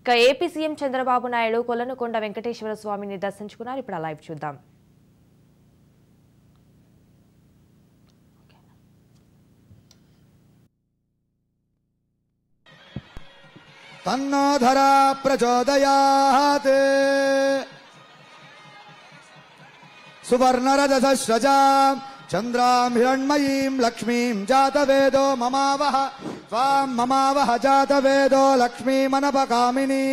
ఇక AP CM Chandrababu Naidu Kolanukonda Venkateswara స్వామిని దర్శించుకున్నారు. ఇప్పుడు లైవ్ చూద్దాం. తన్నోధరా ప్రచోదయాత్ సువర్ణరజసస్రజాం చంద్రాం హిరణ్మయీం లక్ష్మీం జాతవేదో మమావహ త్వాం మమావహ జాతవేదో లక్ష్మీమనపకామినీ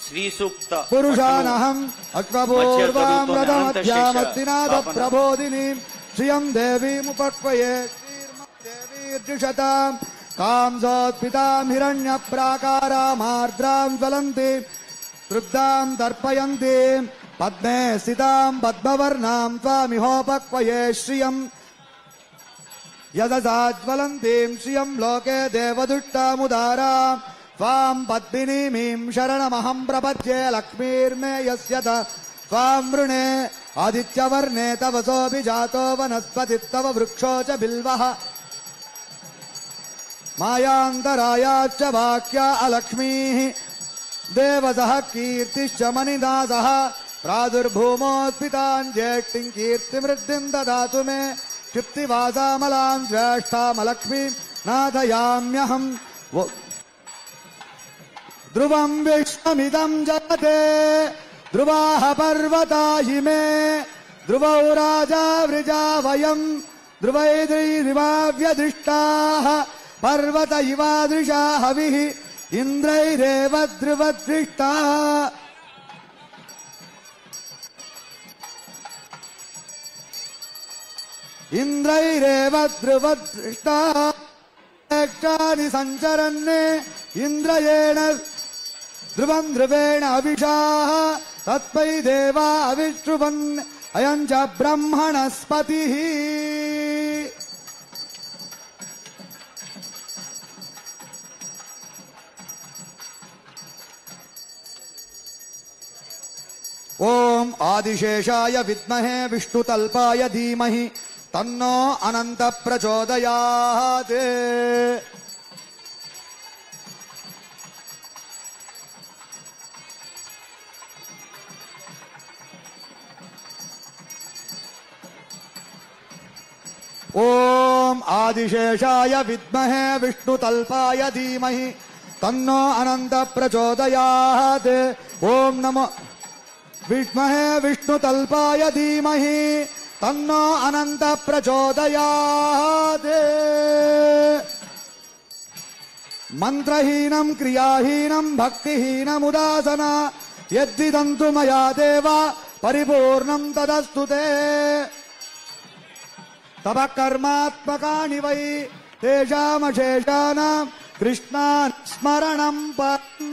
శ్రీ సూక్త పురుషానహం అశ్వపూర్వాం రథమధ్యామస్తినాథ ప్రబోధినీం శ్రియం దేవీముపక్వయే శ్రీర్దేవీర్జుషతాం కాంసోత్పితాం హిరణ్య ప్రాకారామార్ద్రాం జ్వలంతి తృప్తాం తర్పయంతీం పద్మే స్థితాం పద్మవర్ణాం త్వామిహోపక్వయే శ్రియం యదసాజ్వలంతీం శ్రియం లోకే దేవదుష్టాముదారాం త్వాం పద్మినీమీం శరణమహం ప్రపద్యే లక్ష్మీర్మే యస్యత త్వాం వృణే ఆదిత్యవర్ణే తవసోऽपि జాతో వనస్పతిస్తవ వృక్షో చ బిల్వః మాయాంతరాయాచ్చ వాక్యా అలక్ష్మీః దేవసః కీర్తిశ్చ మణిదాసః ప్రాదుర్భూమోత్పితాం జ్యేష్ఠిం కీర్తిమృద్ధిం దదాతు మే క్షిప్తివాసామలాం జ్యేష్ఠామలక్ష్మీం నాథయామ్యహం ధ్రువం విశ్వమిదం జగతే ధ్రువాః పర్వతా ఇమే ధ్రువౌ రాజా వృజా వయం ధ్రువైర్దివావ్యదృష్టాః పర్వత ఇవాదృశా హవిః ఇంద్రైరేవ ధ్రువదృష్టాః ఇంద్రైరేవ ధ్రువదృష్టాః క్షాని సంచరన్నే ఇంద్రయేణ ధ్రువం ధ్రువేణ అవిషాః తత్పై దేవా అవిష్ఠువన్ అయం చ బ్రహ్మణస్పతిః ఓం ఆదిశేషాయ విద్మహే విష్ణుతల్పాయ ధీమహి తన్నో అనంత ప్రచోదయాత్. ఓం ఆదిశేషాయ విద్మహే విష్ణుతల్పాయ ధీమహి తన్నో అనంత ప్రచోదయాత్. ఓం నమో విద్మహే విష్ణుతల్పాయ ధీమహి తన్నో అనంత ప్రచోదయాత్. మంత్రహీనం క్రియాహీనం భక్తిహీనముదాసన యద్విదంతు మయా దేవ పరిపూర్ణం తదస్తు తే. తవ కర్మాత్మకాని వై తేషామశేషానాం కృష్ణాన్ స్మరణం పరం.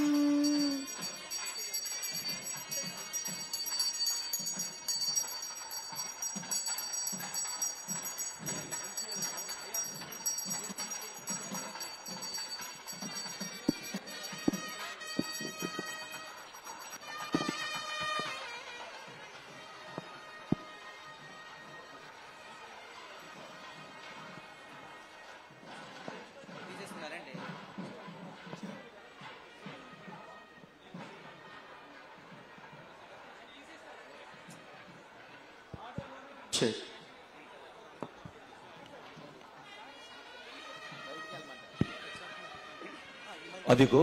అదిగో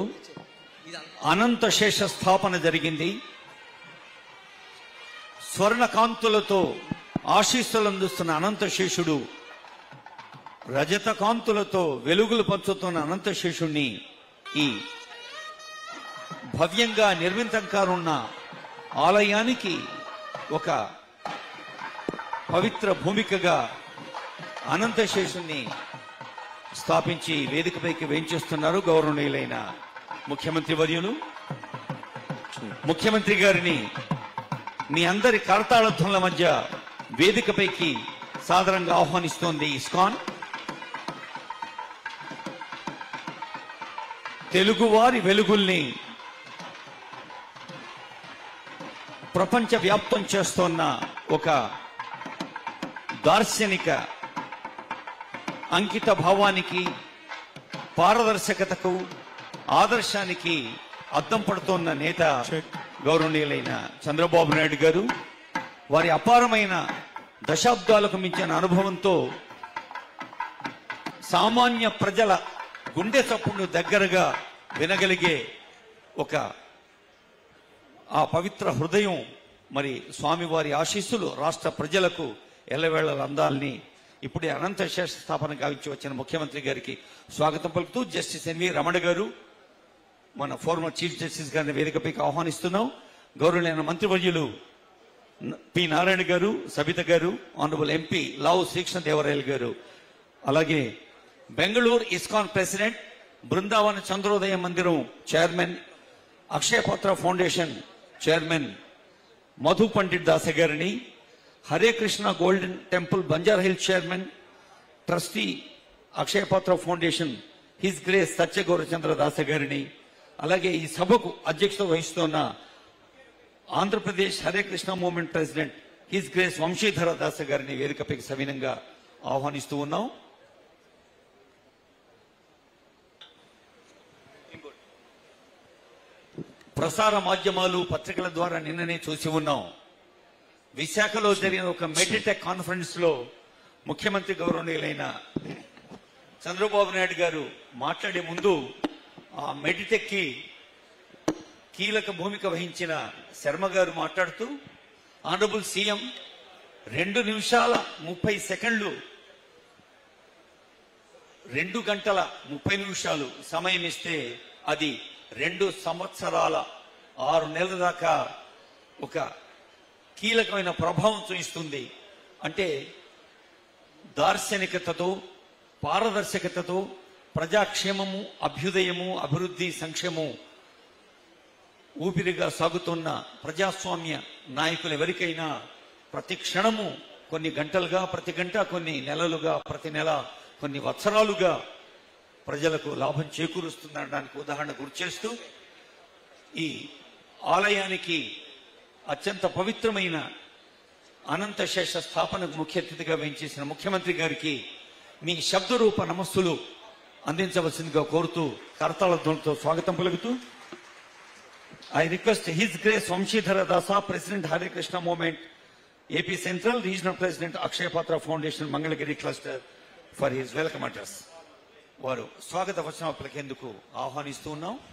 అనంత శేష స్థాపన జరిగింది. స్వర్ణకాంతులతో ఆశీస్సులందిస్తున్న అనంత శేషుడు, రజత కాంతులతో వెలుగులు పంచుతున్న అనంత శేషుణ్ణి ఈ భవ్యంగా నిర్మితంకానున్న ఆలయానికి ఒక పవిత్ర భూమికగా అనంత శేషుణ్ణి స్థాపించి వేదికపైకి వేంచేస్తున్నారు గౌరవనీయులైన ముఖ్యమంత్రి వర్యులు. ముఖ్యమంత్రి గారిని మీ అందరి కరతాళధ్వనుల మధ్య వేదికపైకి సాదరంగా ఆహ్వానిస్తోంది ఇస్కాన్. తెలుగువారి వెలుగుల్ని ప్రపంచ వ్యాప్తం చేస్తోన్న ఒక దార్శనిక అంకిత భావానికి, పారదర్శకతకు ఆదర్శానికి అద్దం పడుతోన్న నేత గౌరవనీయులైన చంద్రబాబు నాయుడు గారు వారి అపారమైన దశాబ్దాలకు మించిన అనుభవంతో సామాన్య ప్రజల గుండె చప్పుడును దగ్గరగా వినగలిగే ఒక ఆ పవిత్ర హృదయం మరి స్వామివారి ఆశీస్సులు రాష్ట్ర ప్రజలకు ఎల్లవేళలు అందాలని ఇప్పుడే అనంత శేష స్థాపన గావించి వచ్చిన ముఖ్యమంత్రి గారికి స్వాగతం పలుకుతూ జస్టిస్ ఎన్వి రమణ గారు మన ఫార్మర్ చీఫ్ జస్టిస్ గారిని వేదికపైకి ఆహ్వానిస్తున్నాం. గౌరవనీయ మంత్రివర్యులు పి నారాయణ గారు, సబిత గారు, ఆనరబుల్ ఎంపీ లావు శ్రీకృష్ణదేవరాయలు గారు, అలాగే Bengaluru ISKCON president, Brindavana Chandrodaya Mandiram chairman, Akshayapatra foundation chairman Madhu Pandit Dasa గారిని, Hare Krishna Golden Temple Banjara Hills chairman, trustee Akshayapatra foundation his grace Satyagaurachandra Dasa గారిని, అలాగే ఈ సభకు అధ్యక్షత వహిస్తున్న Andhra Pradesh Hare Krishna movement president his grace Vamshidhara Dasa గారిని వేదికపైకి సవినంగా ఆహ్వానిస్తూ ఉన్నాం. ప్రసార మాధ్యమాలు పత్రికల ద్వారా నిన్ననే చూసి ఉన్నాం. విశాఖలో జరిగిన ఒక మెడిటెక్ కాన్ఫరెన్స్ లో ముఖ్యమంత్రి గౌరవనీయులైన చంద్రబాబు నాయుడు గారు మాట్లాడే ముందు ఆ మెడిటెక్ కి కీలక భూమిక వహించిన శర్మ గారు మాట్లాడుతూ, ఆనరబుల్ సీఎం 2 నిమిషాల 30 సెకండ్లు 2 గంటల 30 నిమిషాలు సమయం ఇస్తే అది 2 సంవత్సరాల 6 నెలల దాకా ఒక కీలకమైన ప్రభావం చూపిస్తుంది. అంటే దార్శనికతతో, పారదర్శకతతో ప్రజాక్షేమము, అభ్యుదయము, అభివృద్ధి, సంక్షేమం ఊపిరిగా సాగుతున్న ప్రజాస్వామ్య నాయకులు ఎవరికైనా ప్రతి క్షణము కొన్ని గంటలుగా, ప్రతి గంట కొన్ని నెలలుగా, ప్రతి నెల కొన్ని వత్సరాలుగా ప్రజలకు లాభం చేకూరుస్తుందనడానికి ఉదాహరణ గుర్తు చేస్తూ, ఈ ఆలయానికి అత్యంత పవిత్రమైన అనంత శేష స్థాపనకు ముఖ్య అతిథిగా వేయించేసిన ముఖ్యమంత్రి గారికి మీ శబ్దరూప నమస్సులు అందించవలసిందిగా కోరుతూ కరతాళ ధ్వనులతో స్వాగతం పలుకుతూ, I request His Grace Vamshidhara Dasa, President Hare Krishna Movement, AP Central, Regional President Akshay Patra Foundation, Mangalagiri Cluster, for his welcome address. వారు స్వాగత వచనం పలికేందుకు ఆహ్వానిస్తూ ఉన్నాం.